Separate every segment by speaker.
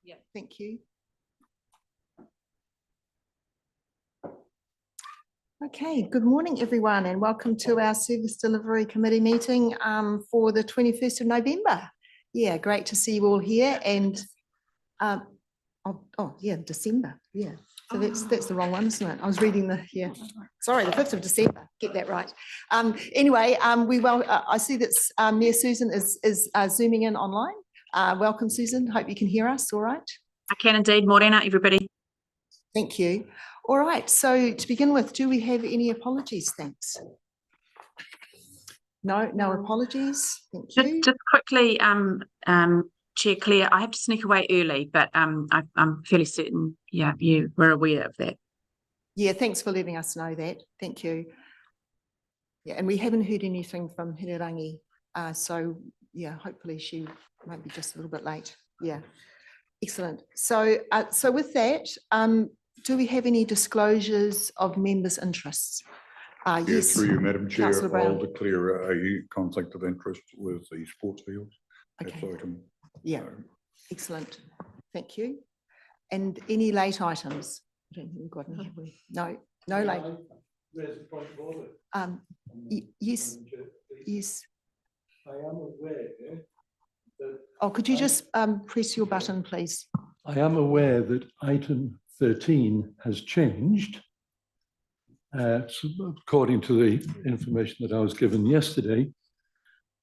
Speaker 1: Yeah.
Speaker 2: Thank you. Okay, good morning, everyone, and welcome to our Service Delivery Committee meeting for the 21st of November. Yeah, great to see you all here. And December. Yeah, so that's the wrong one, isn't it? I was reading the Sorry, the 5th of December. Get that right. Anyway, I see that Mayor Susan is zooming in online. Welcome, Susan. Hope you can hear us. All right.
Speaker 1: I can indeed. Morena, everybody.
Speaker 2: Thank you. All right, so to begin with, do we have any apologies? Thanks. No apologies. Thank you.
Speaker 1: Just quickly, Chair Claire, I have to sneak away early, but I'm fairly certain, you were aware of that.
Speaker 2: Yeah, thanks for letting us know that. Thank you. Yeah, and we haven't heard anything from Hirangi, so yeah, hopefully she might be just a little bit late. Yeah, excellent. So, with that, do we have any disclosures of members' interests?
Speaker 3: Yes, through you, Madam Chair, I'll declare a conflict of interest with the sports fields.
Speaker 2: Okay. Yeah, excellent. Thank you. And any late items? I don't think we've got any, have we? No late.
Speaker 4: There's a point of order.
Speaker 2: Yes.
Speaker 4: I am aware that...
Speaker 2: Oh, could you just press your button, please?
Speaker 4: I am aware that item 13 has changed. According to the information that I was given yesterday,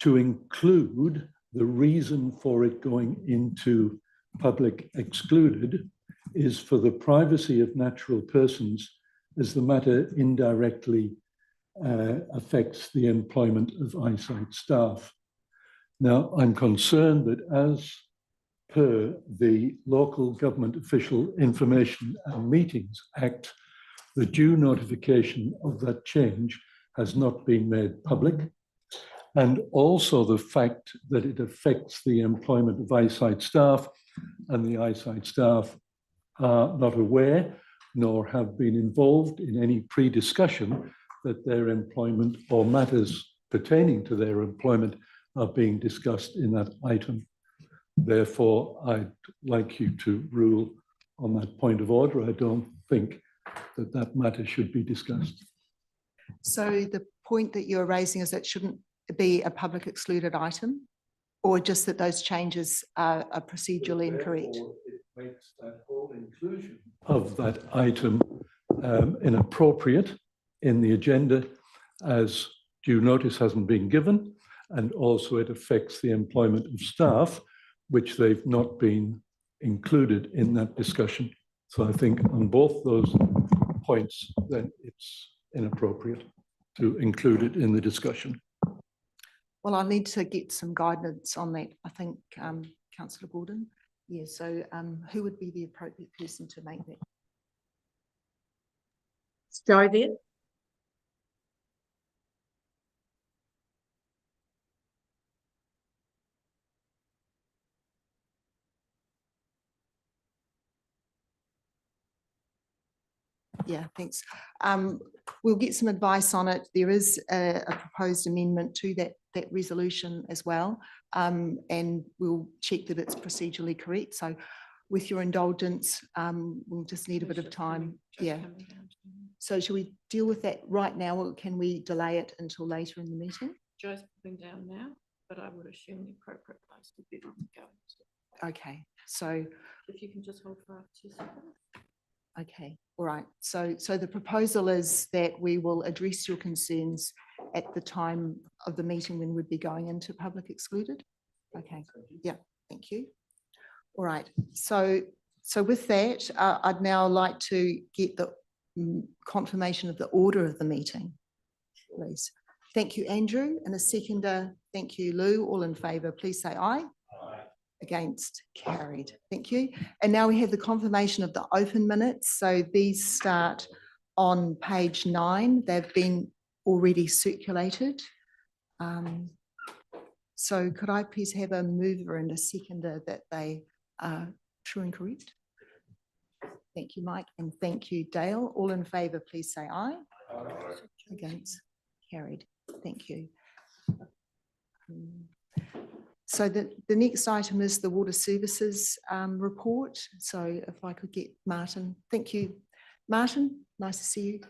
Speaker 4: to include the reason for it going into public excluded is for the privacy of natural persons, as the matter indirectly affects the employment of eyesight staff. Now, I'm concerned that as per the Local Government Official Information and Meetings Act, the due notification of that change has not been made public. And also the fact that it affects the employment of eyesight staff, and the eyesight staff are not aware nor have been involved in any pre-discussion that their employment or matters pertaining to their employment are being discussed in that item. Therefore, I'd like you to rule on that point of order. I don't think that matter should be discussed.
Speaker 2: So the point that you're raising is that shouldn't be a public excluded item, or just that those changes are procedurally incorrect?
Speaker 4: It makes that whole inclusion of that item inappropriate in the agenda, as due notice hasn't been given, and also it affects the employment of staff, which they've not been included in that discussion. So I think on both those points, then it's inappropriate to include it in the discussion.
Speaker 2: Well, I'll need to get some guidance on that. I think Councillor Gordon. Yeah, so who would be the appropriate person to make that?
Speaker 1: Joe there.
Speaker 2: Yeah, thanks. We'll get some advice on it. There is a proposed amendment to that resolution as well, and we'll check that it's procedurally correct. So with your indulgence, we'll just need a bit of time. Yeah. So shall we deal with that right now, or can we delay it until later in the meeting?
Speaker 5: Joe's putting down now, but I would assume the appropriate place would be to go.
Speaker 2: Okay, so
Speaker 5: if you can just hold for 2 seconds.
Speaker 2: Okay, all right. So the proposal is that we will address your concerns at the time of the meeting when we'd be going into public excluded. Okay, yeah, thank you. All right, so with that, I'd now like to get the confirmation of the order of the meeting, please. Thank you, Andrew. And a seconder, thank you, Lou. All in favour, please say aye. Aye. Against, carried. Thank you. And now we have the confirmation of the open minutes. So these start on page 9. They've been already circulated. So could I please have a mover and a seconder that they are true and correct? Thank you, Mike, and thank you, Dale. All in favour, please say aye. Aye. Against, carried. Thank you. So the next item is the water services report. So if I could get Martin, thank you. Martin, nice to see you.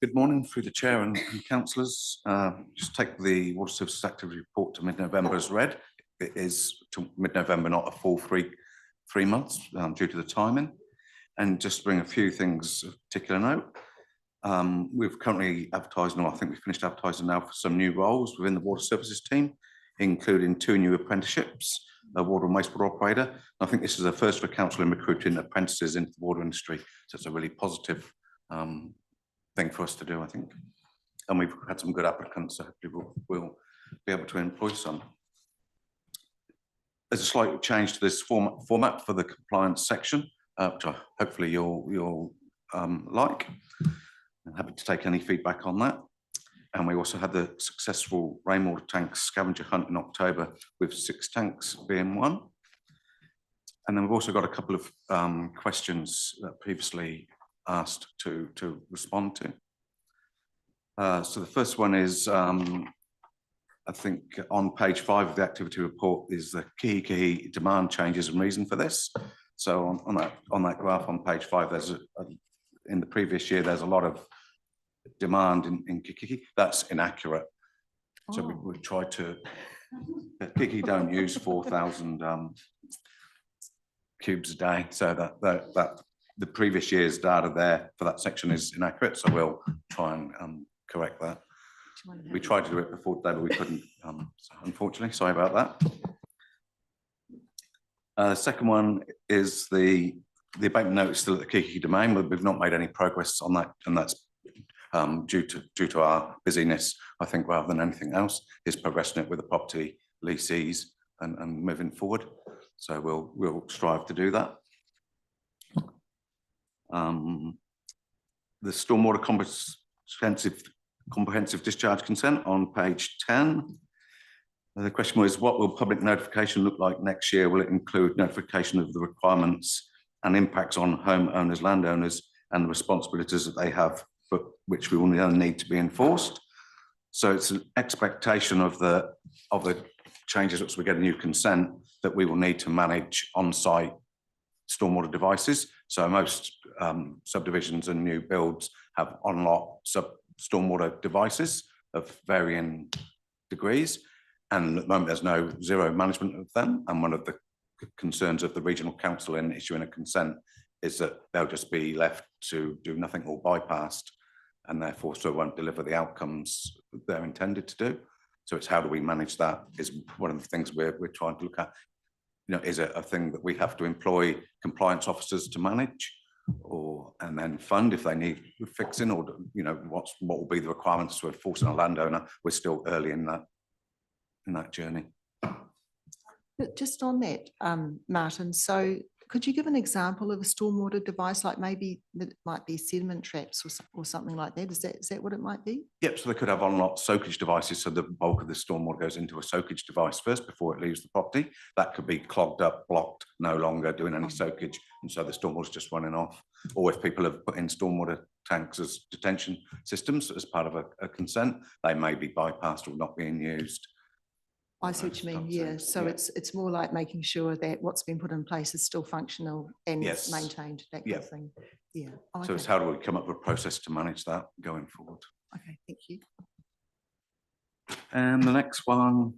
Speaker 6: Good morning through the chair and councillors. Just take the water services activity report to mid-November as read. It is to mid-November, not a full three months due to the timing. And just bring a few things of particular note. We've currently advertised, or I think we've finished advertising now for some new roles within the water services team, including 2 new apprenticeships, a water and wastewater operator. I think this is a first for council in recruiting apprentices into the water industry. So it's a really positive thing for us to do, I think. And we've had some good applicants, so hopefully we'll be able to employ some. There's a slight change to this format for the compliance section, which hopefully you'll like. I'm happy to take any feedback on that. And we also had the successful rainwater tank scavenger hunt in October with 6 tanks being won. And then we've also got a couple of questions that previously asked to respond to. So the first one is, I think on page 5 of the activity report is the key demand changes and reason for this. So on that graph on page 5, there's in the previous year, there's a lot of demand in Kiki. That's inaccurate. So we tried to, Kiki don't use 4,000 cubes a day. So that the previous year's data there for that section is inaccurate. So we'll try and correct that. We tried to do it before today, but we couldn't, unfortunately. Sorry about that. The second one is the abatement note is still at the Kiki domain, but we've not made any progress on that, and that's due to our busyness, I think, rather than anything else, is progressing it with the property leasees and moving forward. So we'll strive to do that. The stormwater comprehensive discharge consent on page 10. The question was, what will public notification look like next year? Will it include notification of the requirements and impacts on homeowners, landowners, and the responsibilities that they have, but which we will then need to be enforced? So it's an expectation of the changes as we get a new consent that we will need to manage on-site stormwater devices. So most subdivisions and new builds have on-lot stormwater devices of varying degrees. And at the moment, there's no zero management of them. And one of the concerns of the regional council in issuing a consent is that they'll just be left to do nothing or bypassed, and therefore so won't deliver the outcomes they're intended to do. So it's how do we manage that is one of the things we're trying to look at. You know, is it a thing that we have to employ compliance officers to manage, and then fund if they need fixing, or you know, what will be the requirements to enforcing a landowner? We're still early in that journey.
Speaker 2: But just on that, Martin, so could you give an example of a stormwater device, like maybe that might be sediment traps or something like that? Is that what it might be?
Speaker 6: Yep, so they could have on-lot soakage devices, so the bulk of the stormwater goes into a soakage device first before it leaves the property. That could be clogged up, blocked, no longer doing any soakage, and so the stormwater's just running off. Or if people have put in stormwater tanks as detention systems as part of a consent, they may be bypassed or not being used.
Speaker 2: I see what you mean, yeah. So yeah, it's more like making sure that what's been put in place is still functional and
Speaker 6: yes,
Speaker 2: maintained, that kind of thing. Yeah.
Speaker 6: Oh, so okay, it's how do we come up with a process to manage that going forward?
Speaker 2: Okay, thank you.
Speaker 6: And the next one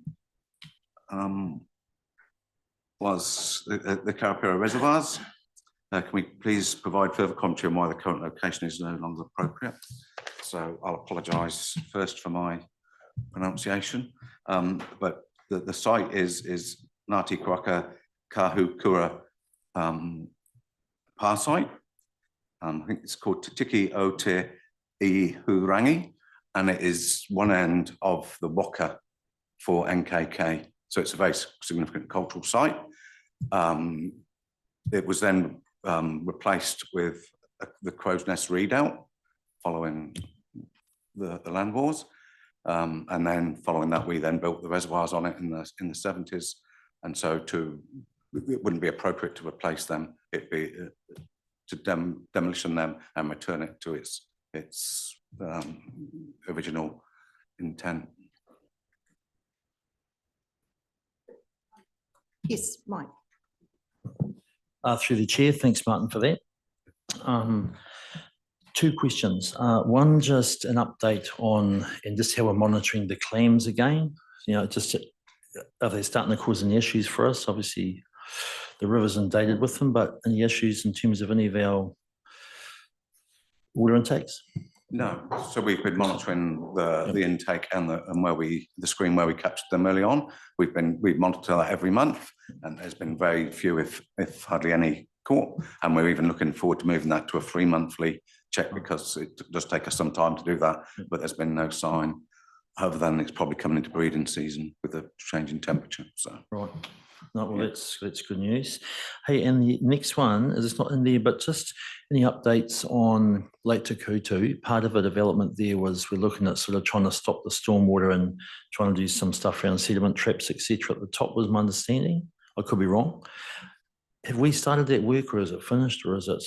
Speaker 6: was the Carapira reservoirs. Can we please provide further commentary on why the current location is no longer appropriate? So I'll apologise first for my pronunciation, but the site is Ngāti Karaka Kahukura Par site. I think it's called Te Tiki o Te Ihurangi, and it is one end of the Waka for NKK. So it's a very significant cultural site. It was then replaced with the Crow's Nest Redoubt following the land wars. And then following that, we then built the reservoirs on it in the 70s. And so it wouldn't be appropriate to replace them. It'd be to demolition them and return it to its its original intent.
Speaker 2: Yes, Mike.
Speaker 7: Through the chair, thanks Martin for that. Two questions. One, just an update on and just how we're monitoring the claims again. You know, just are they starting to cause any issues for us? Obviously, the river's inundated with them, but any issues in terms of any of our water intakes?
Speaker 6: No, so we've been monitoring the intake and the screen where we captured them early on. We monitor that every month, and there's been very few, if hardly any, caught. And we're even looking forward to moving that to a 3-monthly check, because it does take us some time to do that. But there's been no sign other than it's probably coming into breeding season with the change in temperature. So
Speaker 7: Right. No, well, that's good news. Hey, and the next one is, it's not in there, but just any updates on Lake Tukutu? Part of the development there was we're looking at sort of trying to stop the stormwater and trying to do some stuff around sediment traps, etc. At the top was my understanding. I could be wrong. Have we started that work, or is it finished, or is it?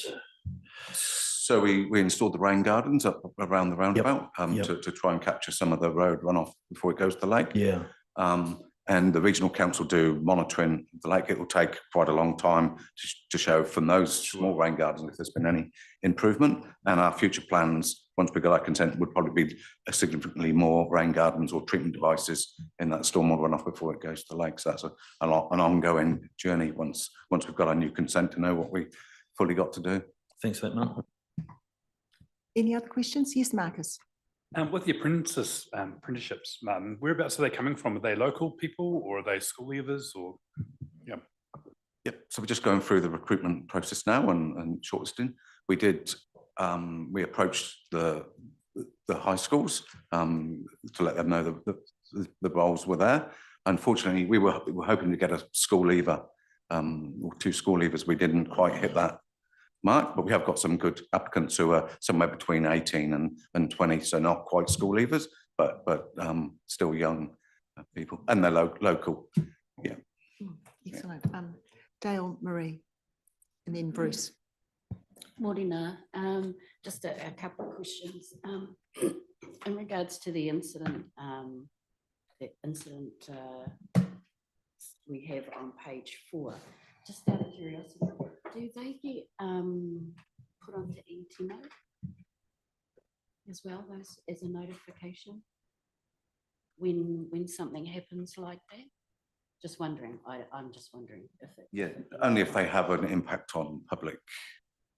Speaker 6: So we installed the rain gardens up around the roundabout to try and capture some of the road runoff before it goes to the lake.
Speaker 7: Yeah.
Speaker 6: And the regional council do monitoring the lake. It will take quite a long time to show from those small rain gardens if there's been any improvement. And our future plans, once we get our consent, would probably be significantly more rain gardens or treatment devices in that stormwater runoff before it goes to the lake. So that's an ongoing journey once we've got our new consent to know what we fully got to do.
Speaker 7: Thanks for that, Mark.
Speaker 2: Any other questions? Yes, Marcus.
Speaker 8: With the apprenticeships, Martin, whereabouts are they coming from? Are they local people, or are they school leavers, or? Yeah.
Speaker 6: Yep. So we're just going through the recruitment process now and shortlisting. We approached the high schools to let them know the roles were there. Unfortunately, we were hoping to get a school leaver, or 2 school leavers. We didn't quite hit that mark, but we have got some good applicants who are somewhere between 18 and 20, so not quite school leavers, but still young people, and they're local. Yeah.
Speaker 2: Excellent. Dale, Marie, and then Bruce.
Speaker 9: Morena, just a couple of questions. In regards to the incident we have on page 4, just out of curiosity, do they get put onto ETMO as well, those as a notification when something happens like that? Just wondering. I'm just wondering if it.
Speaker 6: Yeah, only if they have an impact on public.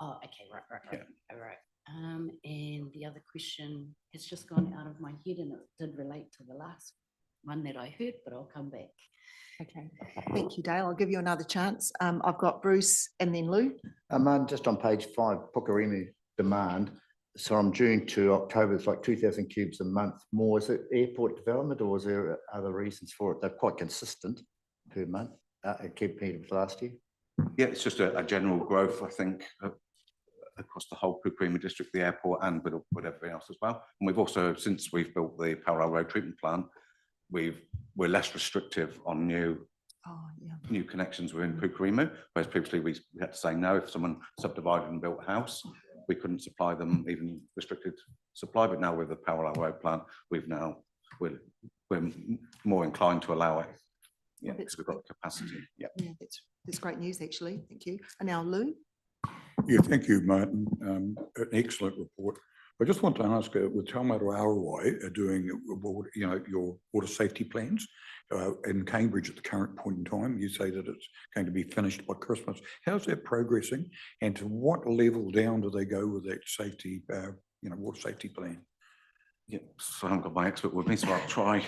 Speaker 9: Oh, okay, right.
Speaker 6: Yeah.
Speaker 9: All right. And the other question has just gone out of my head, and it did relate to the last one that I heard, but I'll come back.
Speaker 2: Okay, thank you, Dale. I'll give you another chance. I've got Bruce and then Lou.
Speaker 10: Just on page 5, Pukeremu demand. So from June to October, it's like 2,000 cubes a month more. Is it airport development, or is there other reasons for it? They're quite consistent per month compared with last year.
Speaker 6: Yeah, it's just a general growth, I think, across the whole Pukeremu district, the airport, and with everything else as well. And we've also, since we've built the parallel road treatment plan, we're less restrictive on new connections within Pukeremu, whereas previously we had to say no if someone subdivided and built a house. We couldn't supply them even restricted supply, but now with the parallel road plan, we're more inclined to allow it. Yeah, because we've got the capacity. Yeah,
Speaker 2: that's great news, actually. Thank you. And now Lou.
Speaker 3: Yeah, thank you, Martin. An excellent report. I just want to ask, with Taumata Arawai doing, your water safety plans in Cambridge at the current point in time, you say that it's going to be finished by Christmas. How's that progressing, and to what level down do they go with that safety, water safety plan?
Speaker 6: Yeah, so I haven't got my expert with me, so I'll try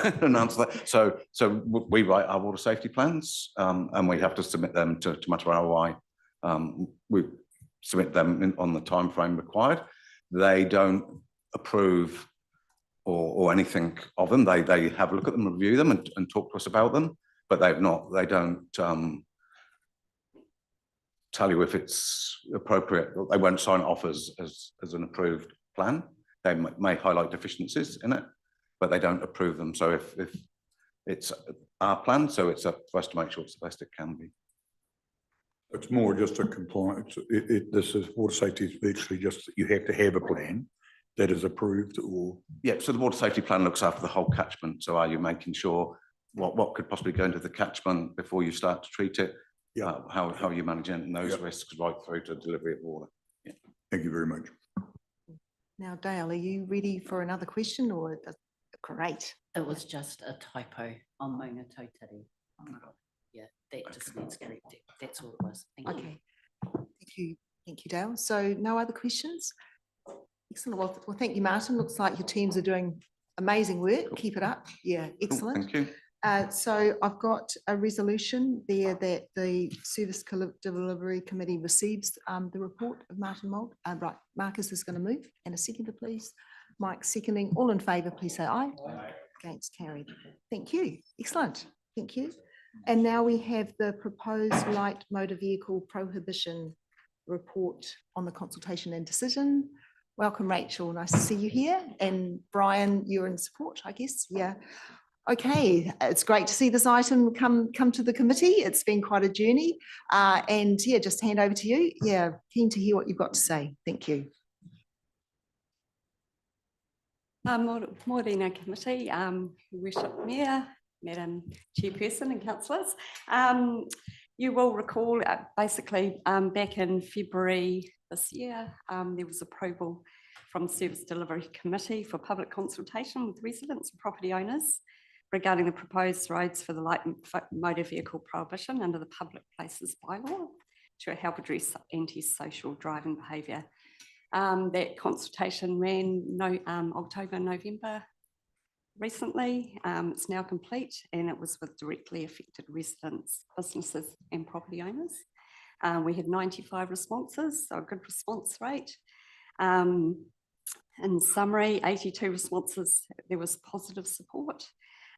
Speaker 6: and answer that. So we write our water safety plans, and we have to submit them to Taumata Arawai. We submit them on the time frame required. They don't approve or anything of them. They have a look at them, review them, and talk to us about them, but they don't tell you if it's appropriate. They won't sign it off as an approved plan. They may highlight deficiencies in it, but they don't approve them. So if it's our plan, so it's up for us to make sure it's the best it can be.
Speaker 3: It's more just a compliance. This is water safety is virtually just that you have to have a plan, that is approved or?
Speaker 6: Yeah, so the water safety plan looks after the whole catchment. So are you making sure what could possibly go into the catchment before you start to treat it?
Speaker 3: Yeah.
Speaker 6: How are you managing those
Speaker 3: Yeah.
Speaker 6: risks right through to delivery of water?
Speaker 3: Thank you very much.
Speaker 2: Now, Dale, are you ready for another question or? Great.
Speaker 9: It was just a typo on Maunga Tautari. Yeah, that just needs correcting. That's all it was. Thank you.
Speaker 2: Okay. Thank you. Thank you, Dale. So no other questions? Excellent. Well, thank you, Martin. Looks like your teams are doing amazing work. Keep it up. Yeah,
Speaker 6: Cool,
Speaker 2: excellent.
Speaker 6: Thank you.
Speaker 2: So I've got a resolution there that the Service Delivery Committee receives the report of Martin Mould. Right, Marcus is going to move and a seconder, please. Mike seconding. All in favour, please say aye. Aye. Against, carried. Thank you. Excellent. Thank you. And now we have the proposed light motor vehicle prohibition report on the consultation and decision. Welcome, Rachel. Nice to see you here. And Brian, you're in support, I guess. Yeah. Okay, it's great to see this item come to the committee. It's been quite a journey. And yeah, just hand over to you. Yeah, keen to hear what you've got to say. Thank you.
Speaker 11: Morena Committee, Worship Mayor, Madam Chairperson and councillors. You will recall basically back in February this year, there was approval from Service Delivery Committee for public consultation with residents and property owners regarding the proposed roads for the light motor vehicle prohibition under the Public Places Bylaw to help address antisocial driving behaviour. That consultation ran October, November recently. It's now complete and it was with directly affected residents, businesses and property owners. We had 95 responses, so a good response rate. In summary, 82 responses, there was positive support.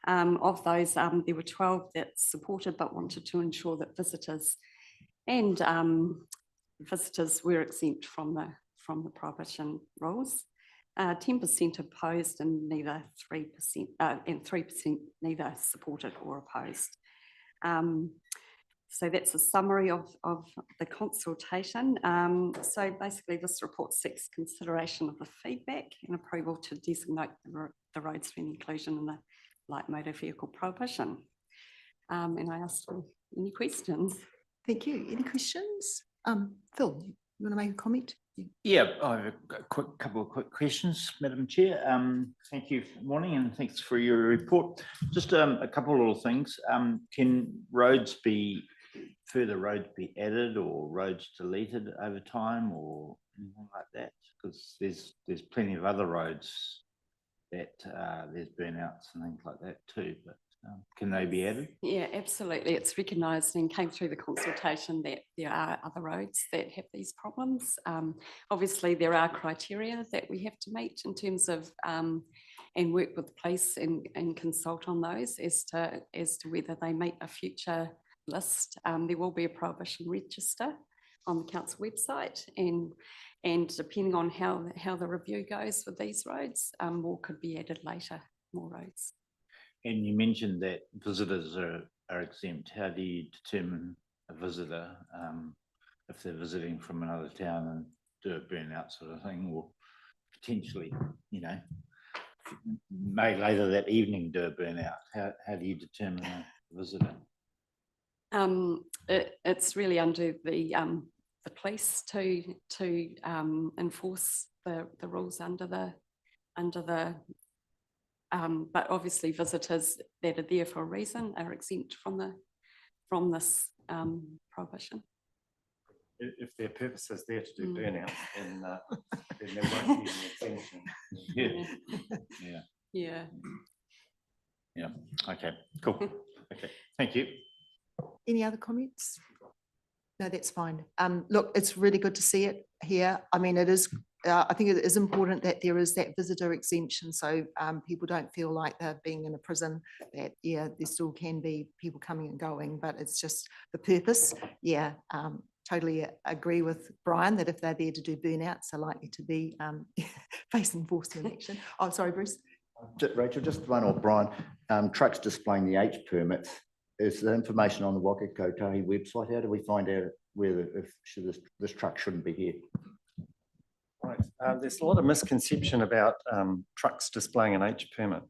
Speaker 11: Of those, there were 12 that supported but wanted to ensure that visitors were exempt from the prohibition rules. 10% opposed and 3% neither supported or opposed. So that's a summary of the consultation. So basically this report seeks consideration of the feedback and approval to designate the roads for inclusion in the light motor vehicle prohibition. And I asked for any questions.
Speaker 2: Thank you. Any questions? Phil, you want to make a comment?
Speaker 12: Yeah, I have a couple of quick questions, Madam Chair. Thank you for the morning and thanks for your report. Just a couple of little things. Can further roads be added or roads deleted over time or anything like that? Because there's plenty of other roads that there's burnouts and things like that too, but can they be added?
Speaker 11: Yeah, absolutely. It's recognised and came through the consultation that there are other roads that have these problems. Obviously, there are criteria that we have to meet in terms of and work with the police and consult on those as to whether they meet a future list. There will be a prohibition register on the council website, and depending on how the review goes with these roads, more could be added later, more roads.
Speaker 12: And you mentioned that visitors are exempt. How do you determine a visitor if they're visiting from another town and do a burnout sort of thing, or potentially, may later that evening do a burnout? How do you determine a visitor?
Speaker 11: It's really under the police to enforce the rules under the. But obviously visitors that are there for a reason are exempt from this prohibition.
Speaker 13: If their purpose is there to do burnout, then there won't be an exemption.
Speaker 12: Yeah. Okay, cool. Okay, thank you.
Speaker 2: Any other comments? No, that's fine. Look, it's really good to see it here. I mean, it is. I think it is important that there is that visitor exemption, so people don't feel like they're being in a prison. That there still can be people coming and going, but it's just the purpose. Yeah, totally agree with Brian that if they're there to do burnouts, they're likely to be face enforcement action. Oh, sorry, Bruce.
Speaker 10: Rachel, just one or Brian. Trucks displaying the H permits. Is the information on the Waka Kotahi website? How do we find out whether this truck shouldn't be here?
Speaker 13: Right. There's a lot of misconception about trucks displaying an H permit.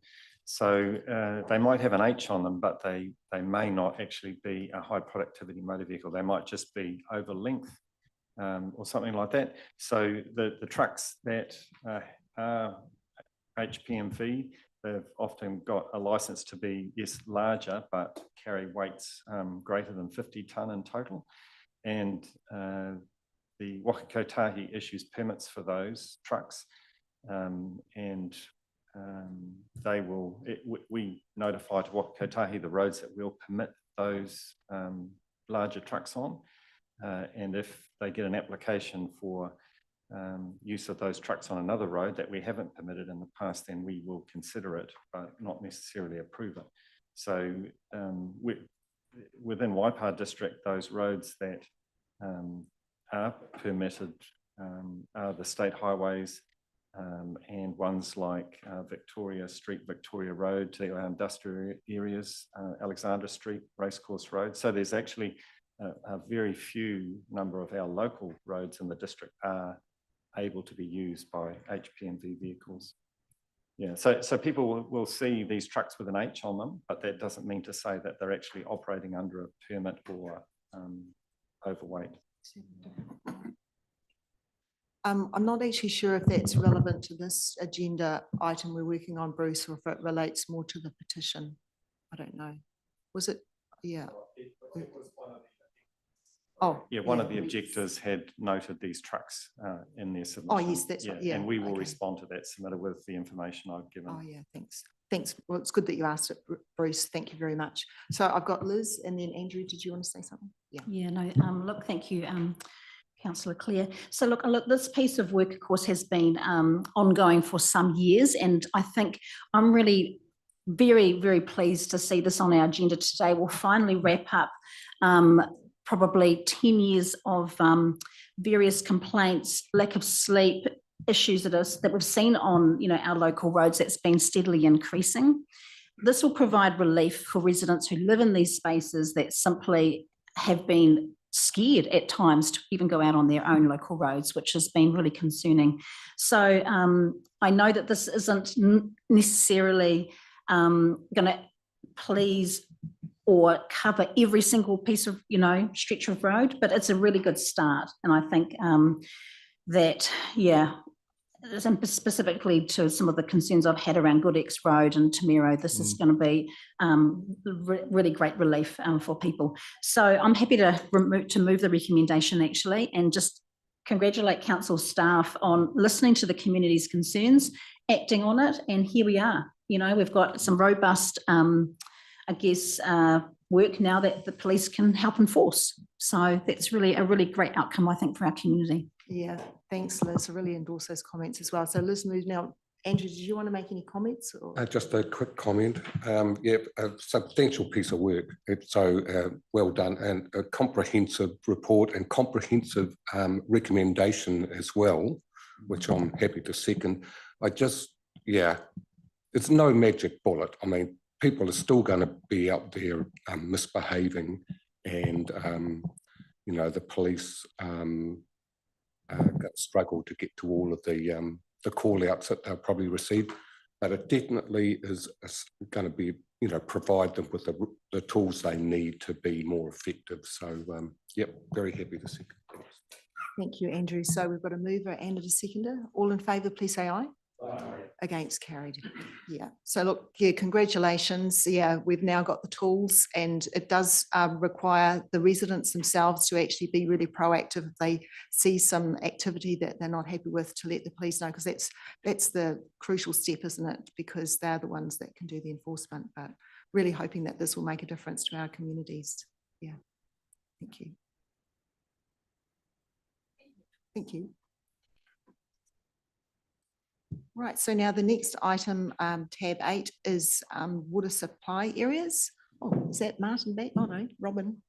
Speaker 13: So they might have an H on them, but they may not actually be a high productivity motor vehicle. They might just be over length or something like that. So the trucks that are HPMV, they've often got a license to be, yes, larger, but carry weights greater than 50 tonne in total. And the Waka Kotahi issues permits for those trucks, and they will, we notify to Waka Kotahi the roads that will permit those larger trucks on. And if they get an application for use of those trucks on another road that we haven't permitted in the past, then we will consider it, but not necessarily approve it. So within Waipa district, those roads that are permitted are the state highways and ones like Victoria Street, Victoria Road to our industrial areas, Alexandra Street, Racecourse Road. So there's actually a very few number of our local roads in the district are able to be used by HPMV vehicles. Yeah, so people will see these trucks with an H on them, but that doesn't mean to say that they're actually operating under a permit or overweight.
Speaker 2: I'm not actually sure if that's relevant to this agenda item we're working on, Bruce, or if it relates more to the petition. I don't know. Was it? Yeah. Oh,
Speaker 13: yeah, one of the objectors had noted these trucks in their submission.
Speaker 2: Oh, yes, that's right. Yeah,
Speaker 13: and we will
Speaker 2: okay.
Speaker 13: respond to that submitted with the information I've given.
Speaker 2: Oh, yeah, thanks. Thanks. Well, it's good that you asked it, Bruce. Thank you very much. So I've got Liz and then Andrew. Did you want to say something? Yeah.
Speaker 14: Yeah, no, look, thank you, Councillor Clare. So look, this piece of work, of course, has been ongoing for some years, and I think I'm really very, very pleased to see this on our agenda today. We'll finally wrap up probably 10 years of various complaints, lack of sleep, issues that we've seen on our local roads that's been steadily increasing. This will provide relief for residents who live in these spaces that simply have been scared at times to even go out on their own local roads, which has been really concerning. So I know that this isn't necessarily going to please or cover every single piece of, stretch of road, but it's a really good start. And I think that, yeah, specifically to some of the concerns I've had around Goodex Road and Tamero, this is going to be really great relief for people. So I'm happy to move the recommendation actually, and just congratulate council staff on listening to the community's concerns, acting on it, and here we are. We've got some robust work now that the police can help enforce. So that's really a really great outcome, I think, for our community.
Speaker 2: Yeah, thanks, Liz. I really endorse those comments as well. So Liz moves now. Andrew, did you want to make any comments? Or?
Speaker 15: Just a quick comment. Yeah, a substantial piece of work. It's so well done, and a comprehensive report and comprehensive recommendation as well, which I'm happy to second. It's no magic bullet. I mean, people are still going to be out there misbehaving, and the police struggle to get to all of the call outs that they'll probably receive, but it definitely is going to be, provide them with the tools they need to be more effective. So, yep, very happy to second.
Speaker 2: Thank you, Andrew. So we've got a mover and a seconder. All in favour, please say aye.
Speaker 13: Aye.
Speaker 2: Against, carried. Yeah. So look, yeah, congratulations. Yeah, we've now got the tools, and it does require the residents themselves to actually be really proactive if they see some activity that they're not happy with, to let the police know, because that's the crucial step, isn't it? Because they're the ones that can do the enforcement. But really hoping that this will make a difference to our communities. Yeah. Thank you. Thank you. Right, so now the next item, tab 8, is water supply areas. Oh, is that Martin back? Oh no, Robin.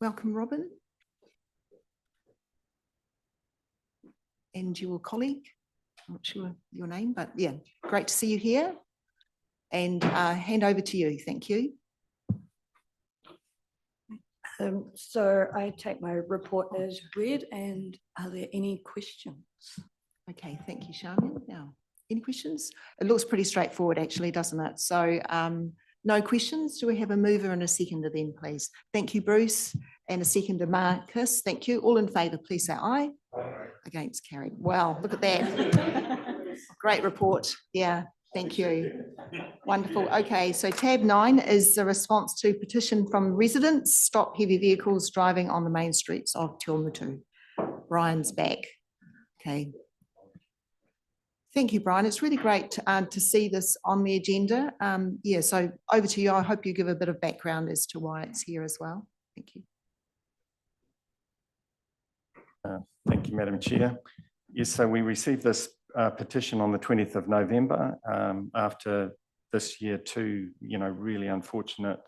Speaker 2: Welcome, Robin. And your colleague, I'm not sure your name, but yeah, great to see you here. And hand over to you, thank you.
Speaker 5: So I take my report as read, and are there any questions?
Speaker 2: Okay, thank you, Charmian. Now, any questions? It looks pretty straightforward, actually, doesn't it? So no questions. Do we have a mover and a seconder then, please? Thank you, Bruce, and a seconder, Marcus. Thank you. All in favour, please say aye. Aye. Against, carried. Wow, look at that. Great report. Yeah, thank you. Wonderful. Okay, so tab 9 is the response to petition from residents, stop heavy vehicles driving on the main streets of Te Awamutu. Brian's back. Okay. Thank you, Brian. It's really great to see this on the agenda. Yeah, so over to you. I hope you give a bit of background as to why it's here as well. Thank you.
Speaker 13: Thank you, Madam Chair. Yes, so we received this petition on the 20th of November after this year 2, really unfortunate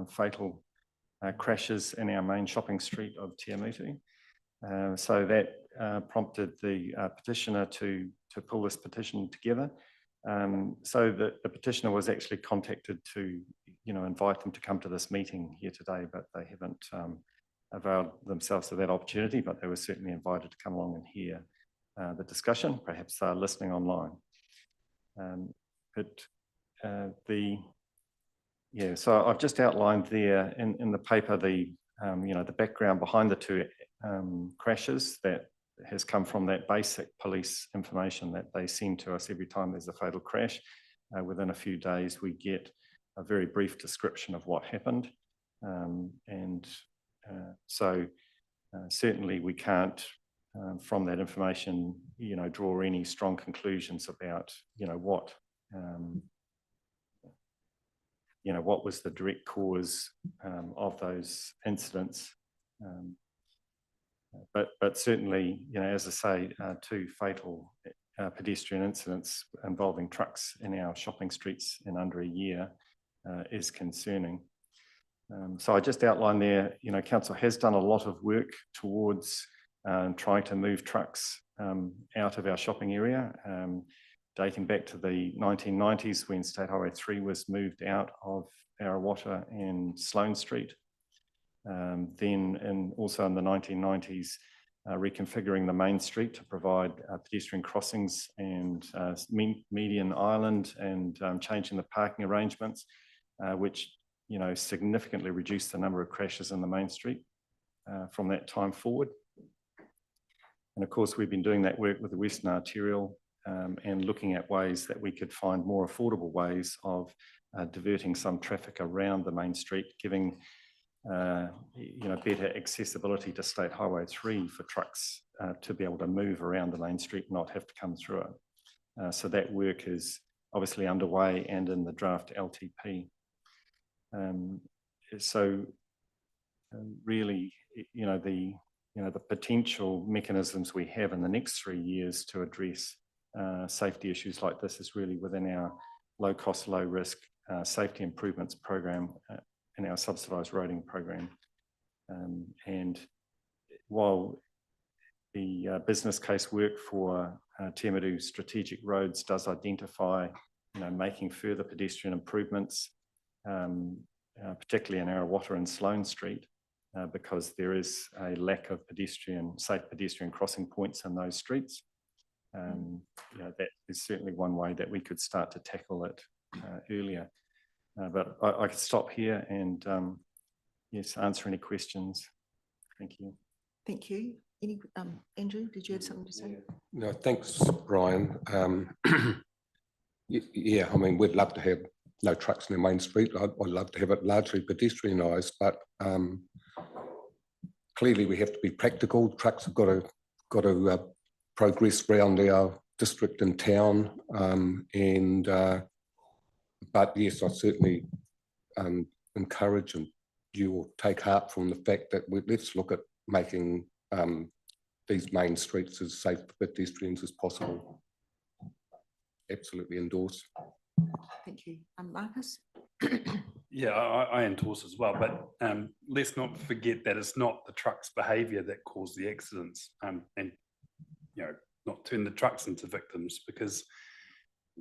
Speaker 13: fatal crashes in our main shopping street of Te Awamutu. So that prompted the petitioner to pull this petition together. So the petitioner was actually contacted to, invite them to come to this meeting here today, but they haven't availed themselves of that opportunity, but they were certainly invited to come along and hear the discussion. Perhaps they're listening online. So I've just outlined there in the paper the background behind the 2 crashes that has come from that basic police information that they send to us every time there's a fatal crash. Within a few days, we get a very brief description of what happened. So certainly we can't, from that information, draw any strong conclusions about, what was the direct cause of those incidents. But certainly, as I say, 2 fatal pedestrian incidents involving trucks in our shopping streets in under a year is concerning. So I just outlined there, council has done a lot of work towards trying to move trucks out of our shopping area, dating back to the 1990s when State Highway 3 was moved out of Arawata and Sloane Street. Then also in the 1990s, reconfiguring the main street to provide pedestrian crossings and median island, and changing the parking arrangements, which significantly reduced the number of crashes in the main street from that time forward. And of course, we've been doing that work with the Western Arterial and looking at ways that we could find more affordable ways of diverting some traffic around the main street, giving better accessibility to State Highway 3 for trucks to be able to move around the main street and not have to come through it. So that work is obviously underway and in the draft LTP. Really, the potential mechanisms we have in the next 3 years to address safety issues like this is really within our low cost, low risk safety improvements program in our subsidised roading program. And while the business case work for Te Awamutu strategic roads does identify, making further pedestrian improvements, particularly in Arawata and Sloane Street, because there is a lack of safe pedestrian crossing points in those streets. That is certainly one way that we could start to tackle it earlier. But I could stop here and yes, answer any questions. Thank you.
Speaker 2: Thank you. Any, Andrew, did you have something to say?
Speaker 15: No, thanks, Brian. Yeah, I mean, we'd love to have no trucks in the main street. I'd love to have it largely pedestrianised, but clearly we have to be practical. Trucks have got to progress around our district and town, but yes, I certainly encourage and you will take heart from the fact that let's look at making these main streets as safe for pedestrians as possible. Absolutely endorse.
Speaker 2: Thank you. Marcus?
Speaker 8: Yeah, I endorse as well, but let's not forget that it's not the truck's behaviour that caused the accidents, and not turn the trucks into victims, because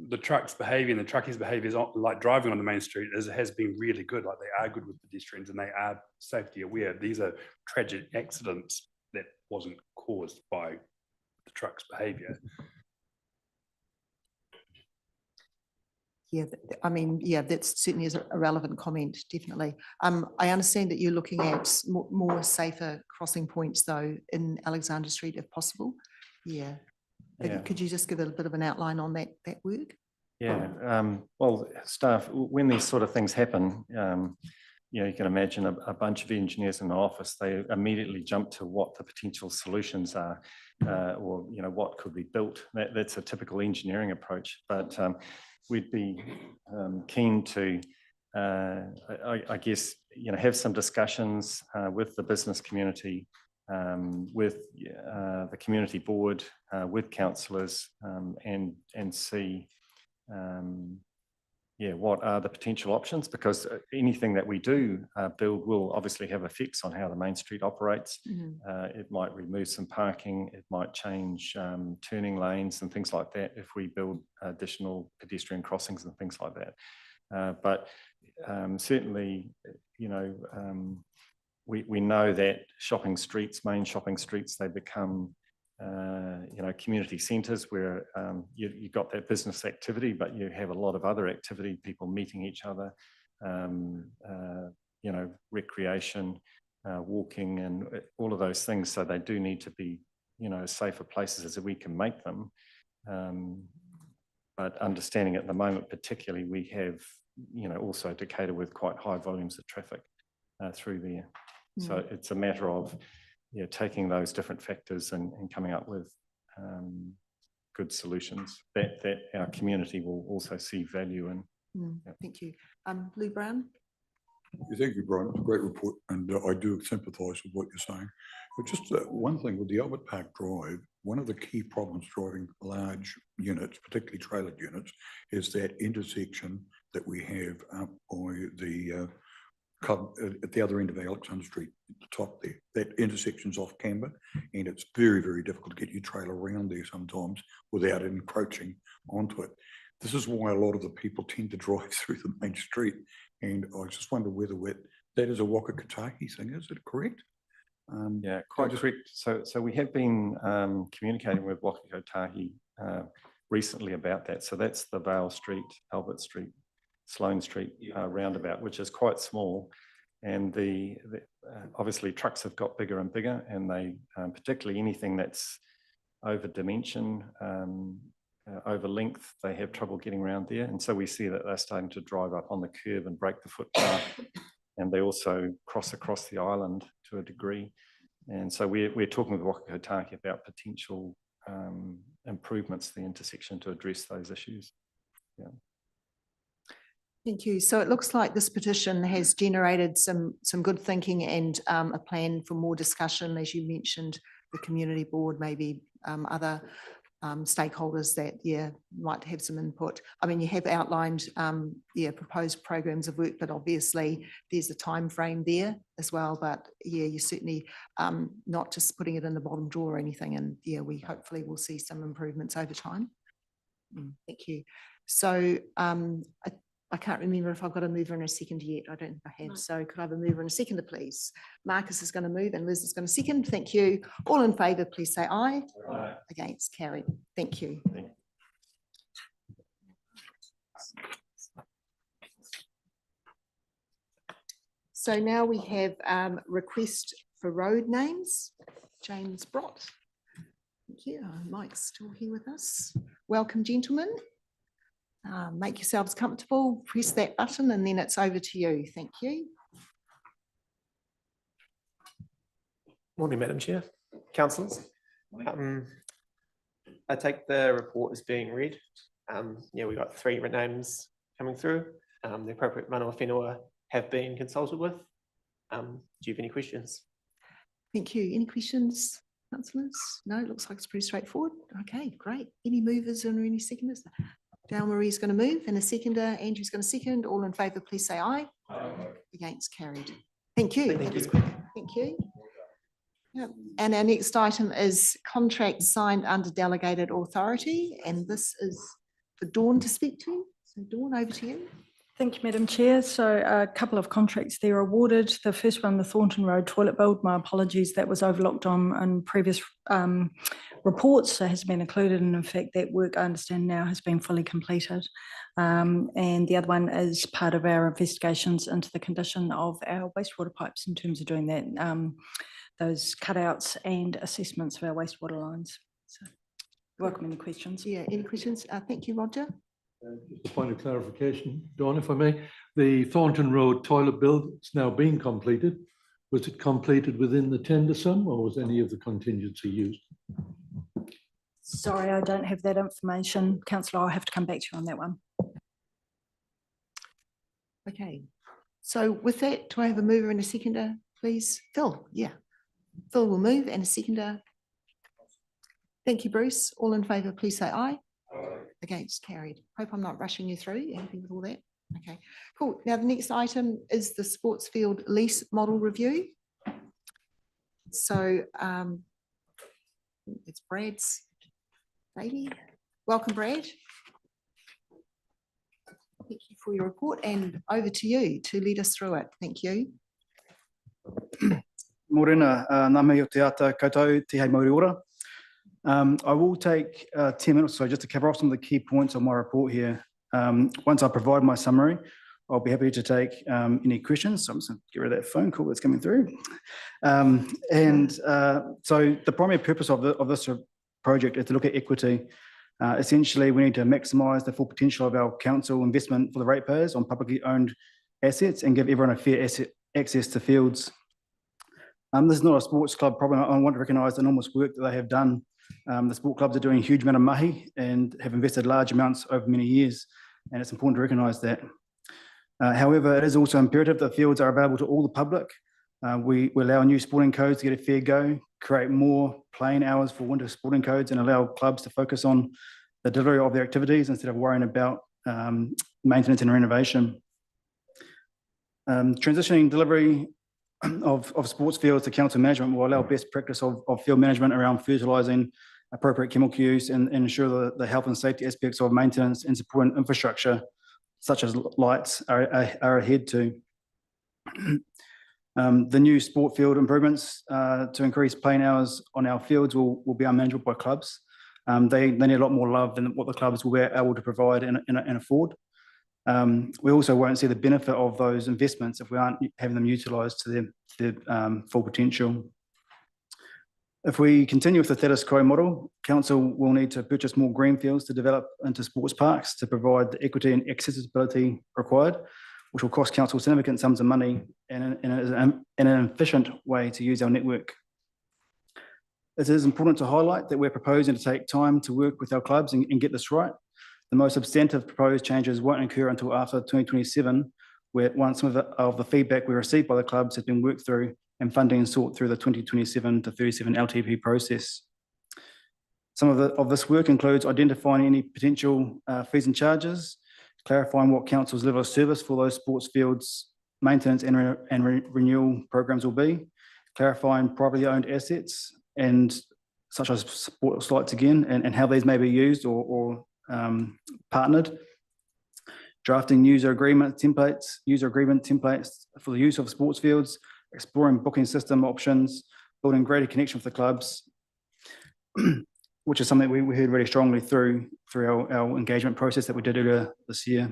Speaker 8: the truck's behaviour and the truckies' behaviour is like driving on the main street has been really good. Like they are good with pedestrians and they are safety aware. These are tragic accidents that wasn't caused by the truck's behaviour.
Speaker 2: Yeah, I mean, yeah, that certainly is a relevant comment, definitely. I understand that you're looking at more safer crossing points though in Alexander Street if possible. Yeah.
Speaker 13: Yeah.
Speaker 2: Could you just give a bit of an outline on that work?
Speaker 13: Yeah, well, staff, when these sort of things happen, you know, you can imagine a bunch of engineers in the office, they immediately jump to what the potential solutions are, or, you know, what could be built. That's a typical engineering approach, but we'd be keen to, I guess, you know, have some discussions with the business community, with the community board, with councillors, and see, yeah, what are the potential options? Because anything that we do build will obviously have effects on how the main street operates. It might remove some parking, it might change turning lanes and things like that if we build additional pedestrian crossings and things like that. But certainly, you know, we know that shopping streets, main shopping streets, they become you know, community centres where you've got that business activity, but you have a lot of other activity, people meeting each other, you know, recreation, walking and all of those things. So they do need to be, you know, safer places as we can make them. But understanding at the moment, particularly, we have, you know, also Decatur with quite high volumes of traffic through there. So it's a matter of, you know, taking those different factors and coming up with good solutions that our community will also see value in.
Speaker 2: Thank you. Lou Brown.
Speaker 3: Thank you, Brian. It's a great report, and I do sympathise with what you're saying. But just one thing with the Albert Park Drive, one of the key problems driving large units, particularly trailered units, is that intersection that we have up by the at the other end of Alexander Street, at the top there. That intersection's off camber, and it's very, very difficult to get your trailer around there sometimes without encroaching onto it. This is why a lot of the people tend to drive through the main street, and I just wonder whether that is a Waka Kotahi thing. Is it correct?
Speaker 13: Yeah, quite correct. So we have been communicating with Waka Kotahi recently about that. So that's the Vale Street, Albert Street, Sloane Street roundabout, which is quite small, and obviously trucks have got bigger and bigger, and they particularly anything that's over dimension, over length, they have trouble getting around there, and so we see that they're starting to drive up on the curb and break the footpath, and they also cross across the island to a degree, and so we're talking with Waka Kotahi about potential improvements to the intersection to address those issues. Yeah.
Speaker 2: Thank you. So it looks like this petition has generated some good thinking and a plan for more discussion, as you mentioned, the community board, maybe other stakeholders that, yeah, might have some input. I mean, you have outlined, yeah, proposed programs of work, but obviously there's a time frame there as well. But yeah, you certainly not just putting it in the bottom drawer or anything. And yeah, we hopefully will see some improvements over time. Thank you. So I can't remember if I've got a mover and a second yet. I don't think I have. So could I have a mover and a seconder, please? Marcus is going to move and Liz is going to second. Thank you. All in favour, please say aye. Aye. Against, carried. Thank you. So now we have request for road names. James Brott. Thank you. Mike's still here with us. Welcome, gentlemen. Make yourselves comfortable, press that button, and then it's over to you. Thank you.
Speaker 16: Morning, Madam Chair, councillors. I take the report as being read. Yeah, we've got 3 names coming through. The appropriate mana whenua have been consulted with. Do you have any questions?
Speaker 2: Thank you. Any questions, councillors? No, it looks like it's pretty straightforward. Okay, great. Any movers or any seconders? Dale Marie's going to move and a seconder, Andrew's going to second. All in favour, please say aye. Aye. Against, carried. Thank you.
Speaker 16: Thank you.
Speaker 2: Thank you. Yep. And our next item is contract signed under delegated authority, and this is for Dawn to speak to. So Dawn, over to you.
Speaker 17: Thank you, Madam Chair. So a couple of contracts there awarded. The first one, the Thornton Road toilet build. My apologies, that was overlooked on previous reports, so has been included, and in fact that work I understand now has been fully completed. And the other one is part of our investigations into the condition of our wastewater pipes in terms of doing that, those cutouts and assessments of our wastewater lines. So welcome any questions.
Speaker 2: Yeah, any questions? Thank you, Roger.
Speaker 4: Just a point of clarification, Dawn, if I may. The Thornton Road toilet build is now being completed. Was it completed within the tender sum, or was any of the contingency used?
Speaker 17: Sorry, I don't have that information, Councillor. I'll have to come back to you on that one.
Speaker 2: Okay, so with that, do I have a mover and a seconder, please? Phil, yeah. Phil will move, and a seconder. Thank you, Bruce. All in favour, please say aye. Against, carried. Hope I'm not rushing you through. You happy with all that? Okay, cool. Now the next item is the sports field lease model review. So it's Brad's baby. Welcome, Brad. Thank you for your report, and over to you to lead us through it. Thank you.
Speaker 18: Morena, ngā mihi o te ata koutou, te hei mauri ora. I will take 10 minutes or so just to cover off some of the key points on my report here. Once I provide my summary, I'll be happy to take any questions. So I'm just going to get rid of that phone call that's coming through. So the primary purpose of this project is to look at equity. Essentially, we need to maximise the full potential of our council investment for the ratepayers on publicly owned assets and give everyone a fair access to fields. This is not a sports club problem. I want to recognise the enormous work that they have done. The sport clubs are doing a huge amount of mahi and have invested large amounts over many years, and it's important to recognise that. However, it is also imperative that fields are available to all the public. We allow new sporting codes to get a fair go, create more playing hours for winter sporting codes, and allow clubs to focus on the delivery of their activities instead of worrying about maintenance and renovation. Transitioning delivery of sports fields to council management will allow best practice of field management around fertilising, appropriate chemical use, and ensure that the health and safety aspects of maintenance and supporting infrastructure, such as lights, are adhered to. The new sport field improvements to increase playing hours on our fields will be unmanageable by clubs. They need a lot more love than what the clubs will be able to provide and afford. We also won't see the benefit of those investments if we aren't having them utilised to their full potential. If we continue with the status quo model, council will need to purchase more greenfields to develop into sports parks to provide the equity and accessibility required, which will cost council significant sums of money and an efficient way to use our network. It is important to highlight that we're proposing to take time to work with our clubs and get this right. The most substantive proposed changes won't occur until after 2027, where once some of the feedback we received by the clubs has been worked through and funding sought through the 2027 to 37 LTP process. Some of this work includes identifying any potential fees and charges, clarifying what council's level of service for those sports fields maintenance and renewal programs will be, clarifying privately owned assets and such as sports lights again, and how these may be used or partnered, drafting user agreement templates for the use of sports fields, exploring booking system options, building greater connection with the clubs, which is something we heard really strongly through our engagement process that we did earlier this year.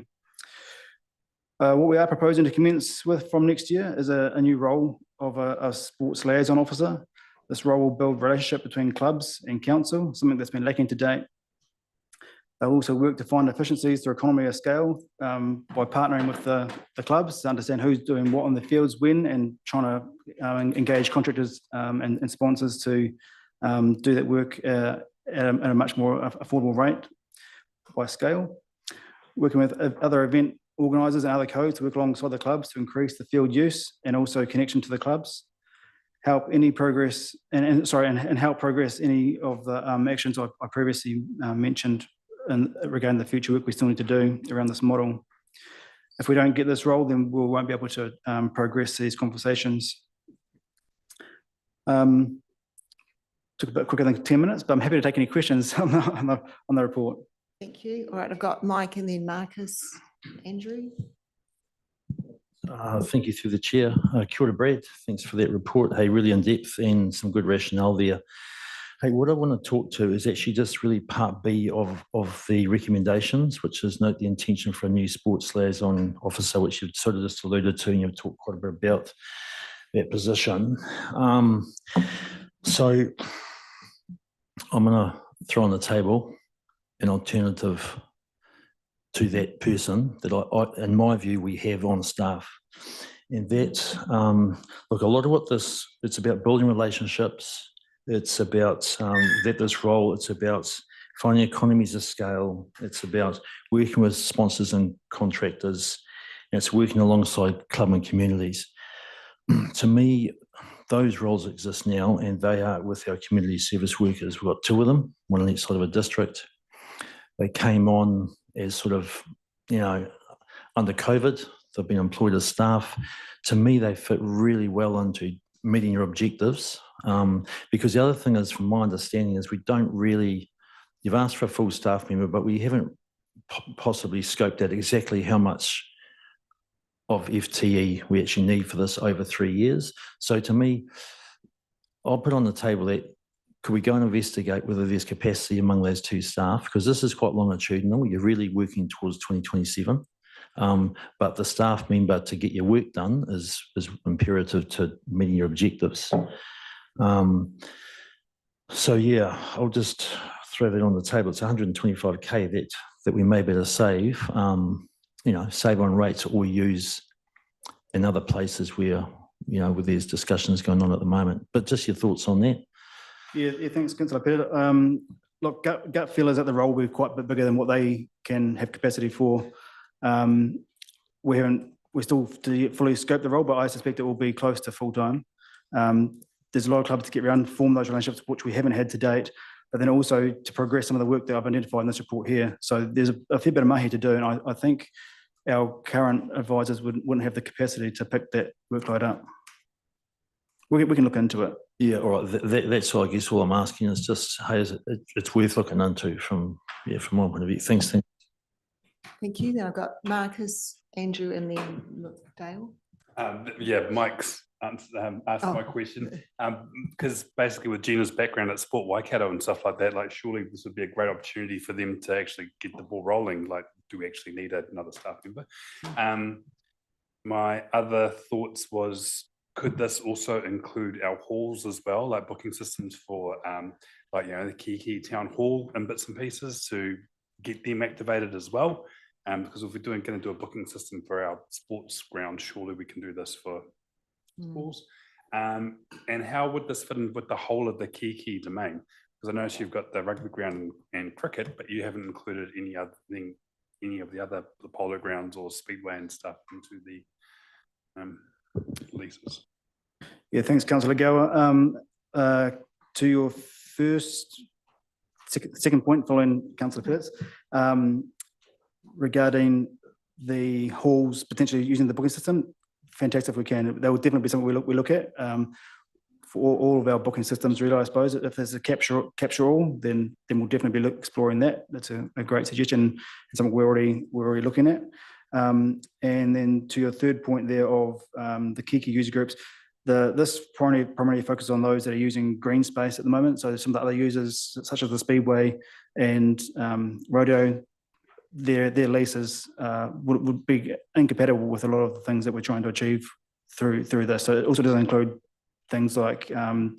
Speaker 18: What we are proposing to commence with from next year is a new role of a sports liaison officer. This role will build relationship between clubs and council, something that's been lacking to date. They'll also work to find efficiencies through economy of scale by partnering with the clubs to understand who's doing what on the fields when, and trying to engage contractors and sponsors to do that work at a much more affordable rate by scale. Working with other event organisers and other codes to work alongside the clubs to increase the field use and also connection to the clubs. Help any progress and help progress any of the actions I previously mentioned regarding the future work we still need to do around this model. If we don't get this role, then we won't be able to progress these conversations. Took a bit quicker than 10 minutes, but I'm happy to take any questions on the report.
Speaker 2: Thank you. All right, I've got Mike and then Marcus. Andrew?
Speaker 7: Thank you through the chair. Kia ora, Brad. Thanks for that report. Hey, really in depth and some good rationale there. Hey, what I want to talk to is actually just really part B of the recommendations, which is note the intention for a new sports liaison officer, which you've sort of just alluded to, and you've talked quite a bit about that position. So I'm going to throw on the table an alternative to that person that I, in my view, we have on staff. And that, look, a lot of what it's about building relationships. It's about this role, it's about finding economies of scale. It's about working with sponsors and contractors. And it's working alongside club and communities. To me, those roles exist now, and they are with our community service workers. We've got two of them, one on each side of a district. They came on as sort of, under COVID, they've been employed as staff. To me, they fit really well into meeting your objectives. Because the other thing is, from my understanding, is we don't really, you've asked for a full staff member, but we haven't possibly scoped out exactly how much of FTE we actually need for this over 3 years. So to me, I'll put on the table that could we go and investigate whether there's capacity among those two staff, because this is quite longitudinal. You're really working towards 2027. But the staff member to get your work done is imperative to meeting your objectives. So yeah, I'll just throw that on the table. It's 125K that we may be able to save, save on rates or use in other places where, where there's discussions going on at the moment. But just your thoughts on that.
Speaker 18: Yeah, thanks, Councillor Peter. Look, gut feel is that the role will be quite a bit bigger than what they can have capacity for. We're still to fully scope the role, but I suspect it will be close to full time. There's a lot of clubs to get around, form those relationships, which we haven't had to date, but then also to progress some of the work that I've identified in this report here. So there's a fair bit of mahi to do, and I think our current advisors wouldn't have the capacity to pick that workload up. We can look into it.
Speaker 7: Yeah, all right. That's all. I guess all I'm asking is just, hey, it's worth looking into from my point of view. Thanks.
Speaker 2: Thank you. Then I've got Marcus, Andrew, and then Dale.
Speaker 8: Mike's asked my question. Because basically with Gina's background at Sport Waikato and stuff like that, like surely this would be a great opportunity for them to actually get the ball rolling. Like, do we actually need another staff member? My other thoughts was, could this also include our halls as well, like booking systems for the Kiki Town Hall and bits and pieces to get them activated as well? Because if we're going to do a booking system for our sports ground, surely we can do this for schools. And how would this fit in with the whole of the Kiki domain? Because I notice you've got the rugby ground and cricket, but you haven't included any of the polo grounds or speedway and stuff into the leases.
Speaker 18: Yeah, thanks, Councillor Gower. To your second point, following Councillor Pitts, regarding the halls potentially using the booking system, fantastic if we can. That would definitely be something we look at for all of our booking systems. Really, I suppose if there's a capture all, then we'll definitely be exploring that. That's a great suggestion and something we're already looking at. And then to your third point there of the Kiki user groups, this primarily focuses on those that are using green space at the moment. So some of the other users, such as the Speedway and Rodeo, their leases would be incompatible with a lot of the things that we're trying to achieve through this. So it also doesn't include things like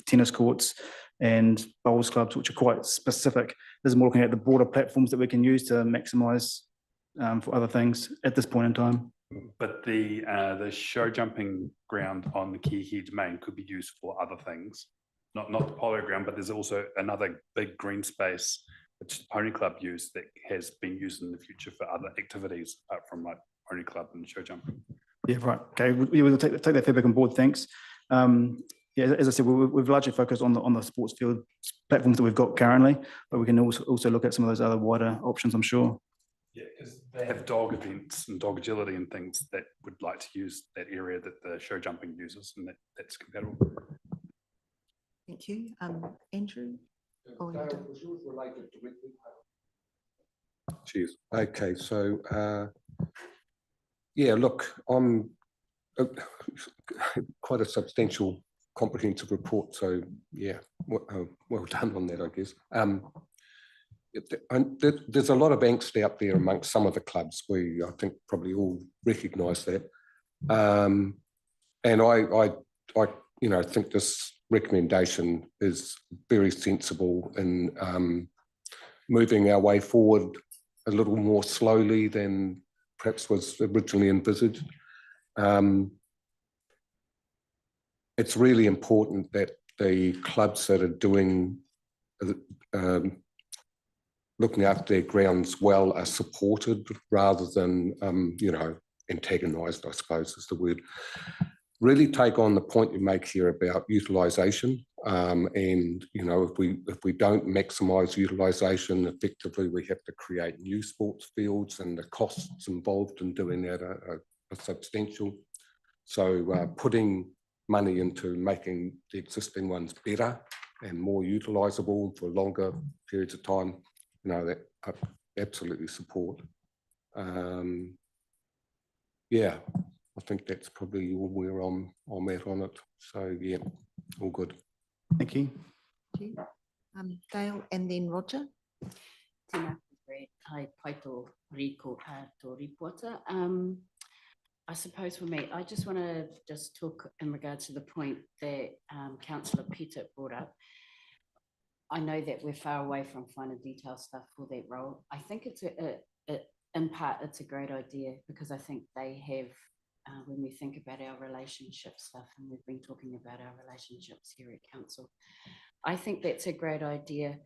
Speaker 18: tennis courts and bowls clubs, which are quite specific. This is more looking at the broader platforms that we can use to maximise for other things at this point in time.
Speaker 8: But the show jumping ground on the Kiki domain could be used for other things, not the polo ground, but there's also another big green space which the Pony Club use that has been used in the future for other activities apart from like Pony Club and show jumping.
Speaker 18: Yeah, right. Okay, we'll take that feedback on board. Thanks. Yeah, as I said, we've largely focused on the sports field platforms that we've got currently, but we can also look at some of those other wider options, I'm sure.
Speaker 8: Yeah, because they have dog events and dog agility and things that would like to use that area that the show jumping uses, and that's compatible.
Speaker 2: Thank you. Andrew?
Speaker 15: Cheers. Okay, so yeah, look, I'm quite a substantial, comprehensive report. So yeah, well done on that, I guess. There's a lot of angst out there amongst some of the clubs. We, I think, probably all recognise that, and I think this recommendation is very sensible in moving our way forward a little more slowly than perhaps was originally envisaged. It's really important that the clubs that are doing looking after their grounds well are supported rather than antagonised, I suppose is the word. Really take on the point you make here about utilisation, and if we don't maximise utilisation effectively, we have to create new sports fields, and the costs involved in doing that are substantial. So putting money into making the existing ones better and more utilisable for longer periods of time, that I absolutely support. Yeah, I think that's probably all where I'm at on it. So yeah, all good.
Speaker 18: Thank you.
Speaker 2: Thank you. Dale and then Roger.
Speaker 9: Tēnā koe, tai pai tō riko tō reporter. I suppose for me, I just want to talk in regards to the point that Councillor Pettit brought up. I know that we're far away from finer detail stuff for that role. I think it's in part, it's a great idea because I think they have, when we think about our relationship stuff, and we've been talking about our relationships here at council, I think that's a great idea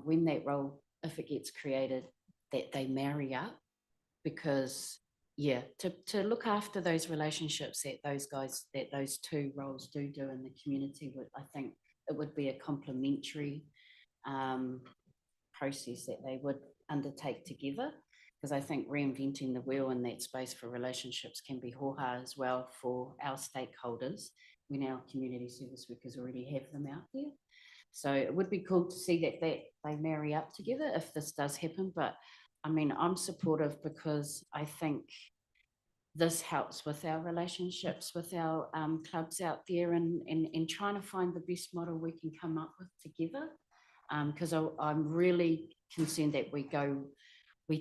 Speaker 9: when that role, if it gets created, that they marry up, because yeah, to look after those relationships that those guys, that those two roles do in the community, I think it would be a complementary process that they would undertake together, because I think reinventing the wheel in that space for relationships can be hoha as well for our stakeholders when our community service workers already have them out there. So it would be cool to see that they marry up together if this does happen. But I mean, I'm supportive because I think this helps with our relationships with our clubs out there and trying to find the best model we can come up with together. Because I'm really concerned that we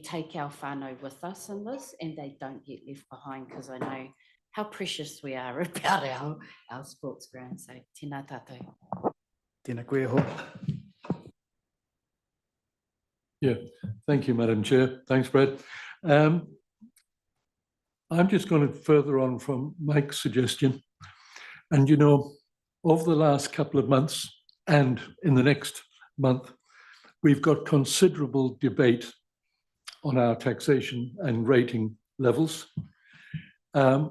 Speaker 9: take our whānau with us in this and they don't get left behind, because I know how precious we are about our sports ground. So tēnā tātou.
Speaker 18: Tēnā koe ho.
Speaker 4: Yeah, thank you, Madam Chair. Thanks, Brad. I'm just going to further on from Mike's suggestion. And, over the last couple of months and in the next month, we've got considerable debate on our taxation and rating levels. And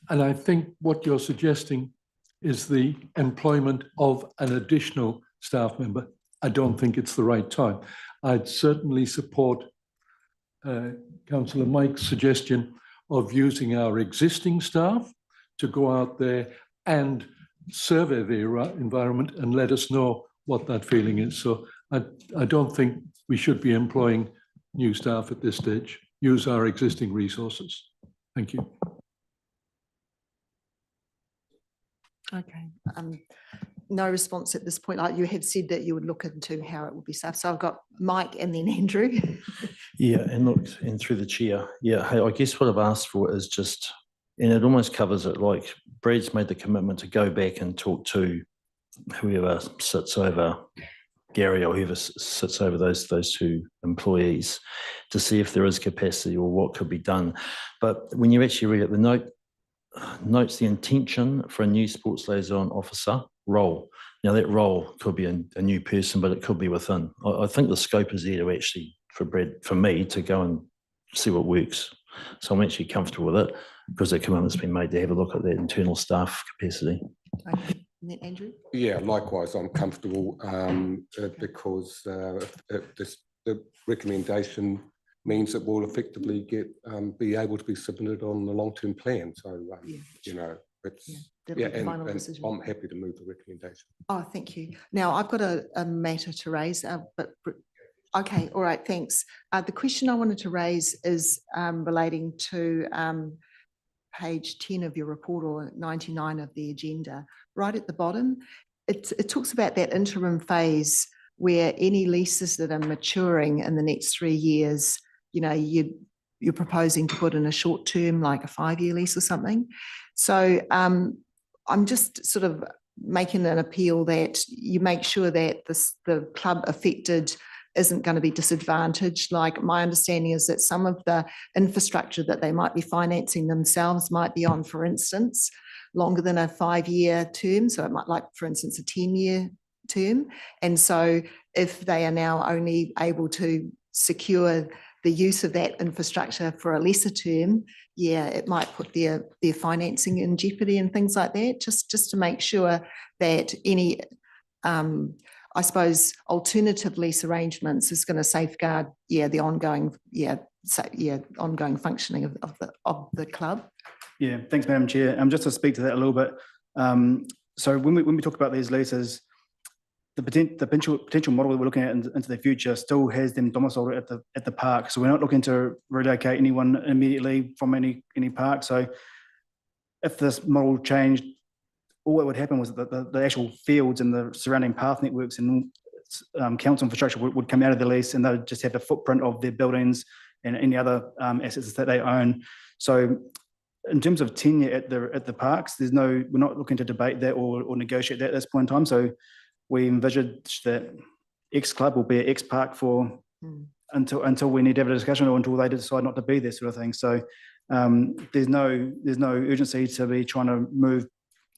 Speaker 4: I think what you're suggesting is the employment of an additional staff member. I don't think it's the right time. I'd certainly support Councillor Mike's suggestion of using our existing staff to go out there and survey the environment and let us know what that feeling is. So I don't think we should be employing new staff at this stage. Use our existing resources. Thank you.
Speaker 2: Okay. No response at this point. Like you have said that you would look into how it would be safe. So I've got Mike and then Andrew.
Speaker 7: Yeah, and look, and through the chair. Yeah, hey, I guess what I've asked for is just, and it almost covers it, like Brad's made the commitment to go back and talk to whoever sits over Gary or whoever sits over those two employees to see if there is capacity or what could be done. But when you actually read it, the notes the intention for a new sports liaison officer role. Now that role could be a new person, but it could be within. I think the scope is there to actually, for me to go and see what works. So I'm actually comfortable with it because the commitment's been made to have a look at that internal staff capacity.
Speaker 2: Okay. And then Andrew?
Speaker 15: Yeah, likewise, I'm comfortable because the recommendation means that we'll effectively be able to be submitted on the long-term plan. So, and I'm happy to move the recommendation.
Speaker 2: Oh, thank you. Now, I've got a matter to raise, but Okay, all right, thanks. The question I wanted to raise is relating to page 10 of your report or 99 of the agenda. Right at the bottom, it talks about that interim phase where any leases that are maturing in the next 3 years, you know, you're proposing to put in a short term, like a 5-year lease or something. So I'm just sort of making an appeal that you make sure that the club affected isn't going to be disadvantaged. Like, my understanding is that some of the infrastructure that they might be financing themselves might be on, for instance, longer than a 5-year term. So it might, like, for instance, a 10-year term. And so if they are now only able to secure the use of that infrastructure for a lesser term, yeah, it might put their financing in jeopardy and things like that, just to make sure that any I suppose alternative lease arrangements is going to safeguard, the ongoing, ongoing functioning of the club.
Speaker 18: Yeah, thanks, Madam Chair. Just to speak to that a little bit. So when we talk about these leases, the potential model that we're looking at into the future still has them domiciled at the park. So we're not looking to relocate anyone immediately from any park. So if this model changed, all that would happen was that the actual fields and the surrounding path networks and council infrastructure would come out of the lease, and they would just have the footprint of their buildings and any other assets that they own. So in terms of tenure at the parks, we're not looking to debate that or negotiate that at this point in time. So we envisage that X club will be at X park for until we need to have a discussion or until they decide not to be there, sort of thing. So there's no urgency to be trying to move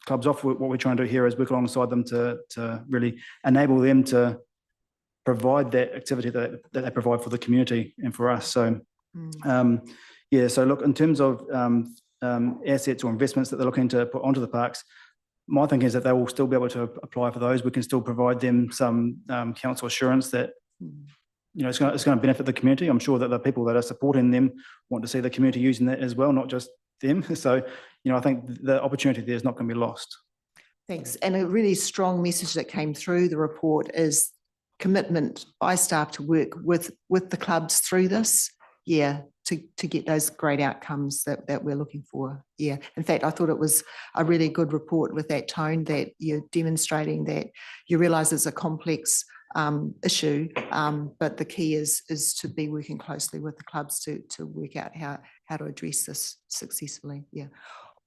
Speaker 18: clubs off. What we're trying to do here is work alongside them to really enable them to provide that activity that they provide for the community and for us. So so look, in terms of assets or investments that they're looking to put onto the parks, my thinking is that they will still be able to apply for those. We can still provide them some council assurance that it's going to benefit the community. I'm sure that the people that are supporting them want to see the community using that as well, not just them. So I think the opportunity there is not going to be lost.
Speaker 2: Thanks. And a really strong message that came through the report is commitment by staff to work with the clubs through this, to get those great outcomes that we're looking for. Yeah. In fact, I thought it was a really good report with that tone that you're demonstrating that you realise it's a complex issue, but the key is to be working closely with the clubs to work out how to address this successfully. Yeah.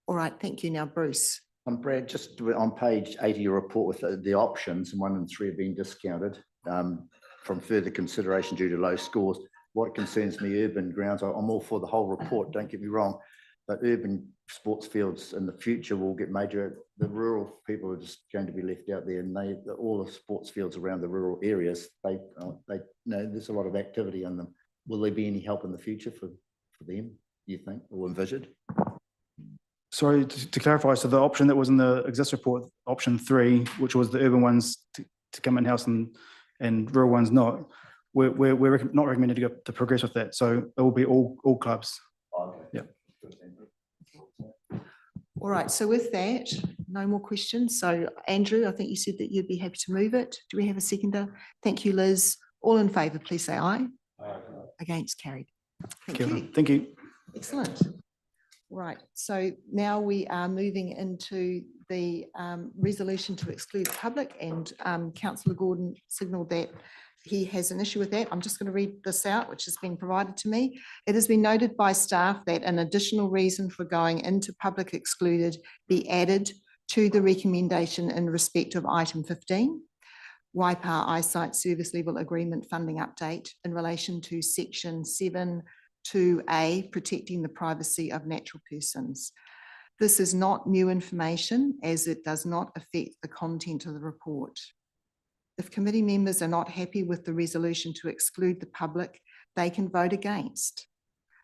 Speaker 2: All right. Thank you. Now, Bruce.
Speaker 10: Brad, just on page 80 of your report with the options, and 1 and 3 have been discounted from further consideration due to low scores. What concerns me, urban grounds, I'm all for the whole report, don't get me wrong, but urban sports fields in the future will get major. The rural people are just going to be left out there, and all the sports fields around the rural areas, they there's a lot of activity on them. Will there be any help in the future for them, you think, or envisioned?
Speaker 18: Sorry, to clarify, so the option that was in the exist report, option 3, which was the urban ones to come in-house and rural ones not, we're not recommended to progress with that. So it will be all clubs.
Speaker 10: Okay.
Speaker 18: Yeah.
Speaker 2: All right. So with that, no more questions. So Andrew, I think you said that you'd be happy to move it. Do we have a seconder? Thank you, Liz. All in favour, please say aye.
Speaker 18: Aye.
Speaker 2: Against, carried. Thank
Speaker 18: Okay,
Speaker 2: you.
Speaker 18: thank you.
Speaker 2: Excellent. Right, so now we are moving into the resolution to exclude the public, and Councillor Gordon signalled that he has an issue with that. I'm just going to read this out, which has been provided to me. It has been noted by staff that an additional reason for going into public excluded be added to the recommendation in respect of item 15, Waipa Eyesight Service Level Agreement Funding Update in relation to section 7(2)(a), protecting the privacy of natural persons. This is not new information, as it does not affect the content of the report. If committee members are not happy with the resolution to exclude the public, they can vote against.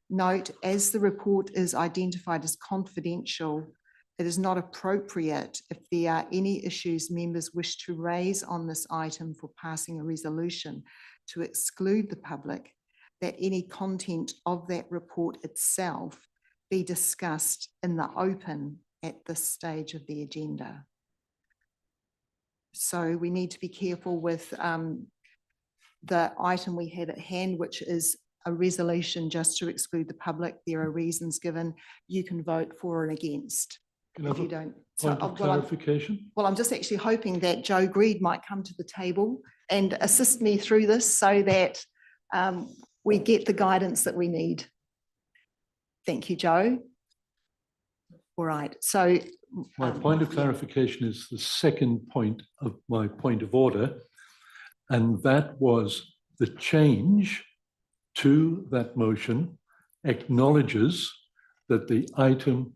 Speaker 2: Note, as the report is identified as confidential, it is not appropriate if there are any issues members wish to raise on this item for passing a resolution to exclude the public, that any content of that report itself be discussed in the open at this stage of the agenda. So we need to be careful with the item we have at hand, which is a resolution just to exclude the public. There are reasons given. You can vote for and against.
Speaker 4: Can I
Speaker 2: If
Speaker 4: have
Speaker 2: you
Speaker 4: a
Speaker 2: don't.
Speaker 4: point of clarification?
Speaker 2: Well, I'm just actually hoping that Joe Greed might come to the table and assist me through this so that we get the guidance that we need. Thank you, Joe. All right, so.
Speaker 4: My point of clarification is the second point of my point of order, and that was the change to that motion acknowledges that the item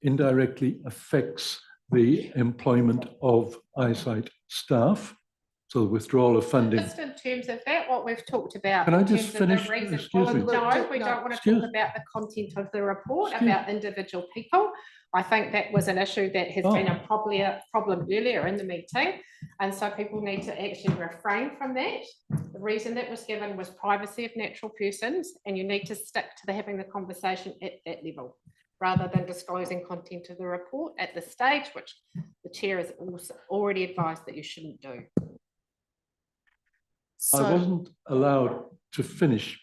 Speaker 4: indirectly affects the employment of eyesight staff. So the withdrawal of funding.
Speaker 19: Just in terms of that, what we've talked about.
Speaker 4: Can I
Speaker 19: in
Speaker 4: just
Speaker 19: terms of the
Speaker 4: finish?
Speaker 19: reason-
Speaker 4: Excuse me.
Speaker 19: No, we don't want to
Speaker 4: Excuse-
Speaker 19: talk about the content of the report,
Speaker 4: Excuse-
Speaker 19: about individual people. I think that was an issue that has been a problem earlier in the meeting. And so people need to actually refrain from that. The reason that was given was privacy of natural persons, and you need to stick to having the conversation at that level, rather than disclosing content of the report at this stage, which the chair has also already advised that you shouldn't do.
Speaker 4: I wasn't allowed to finish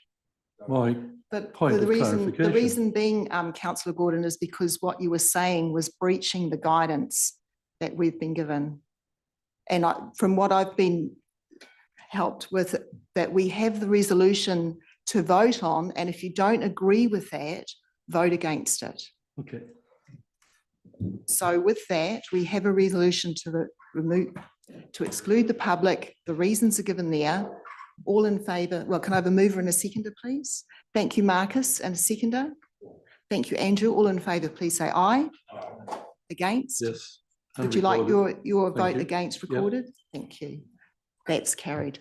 Speaker 4: my
Speaker 2: But
Speaker 4: point
Speaker 2: the
Speaker 4: of
Speaker 2: reason,
Speaker 4: clarification.
Speaker 2: the reason being, Councillor Gordon, is because what you were saying was breaching the guidance that we've been given. And from what I've been helped with, that we have the resolution to vote on, and if you don't agree with that, vote against it.
Speaker 4: Okay.
Speaker 2: So with that, we have a resolution to remove, to exclude the public. The reasons are given there. All in favour, well, can I have a mover and a seconder, please? Thank you, Marcus, and a seconder. Thank you, Andrew. All in favour, please say aye. Against?
Speaker 4: Yes.
Speaker 2: Would you like your
Speaker 4: Thank
Speaker 2: vote
Speaker 4: you.
Speaker 2: against
Speaker 4: Yep.
Speaker 2: recorded? Thank you. That's carried.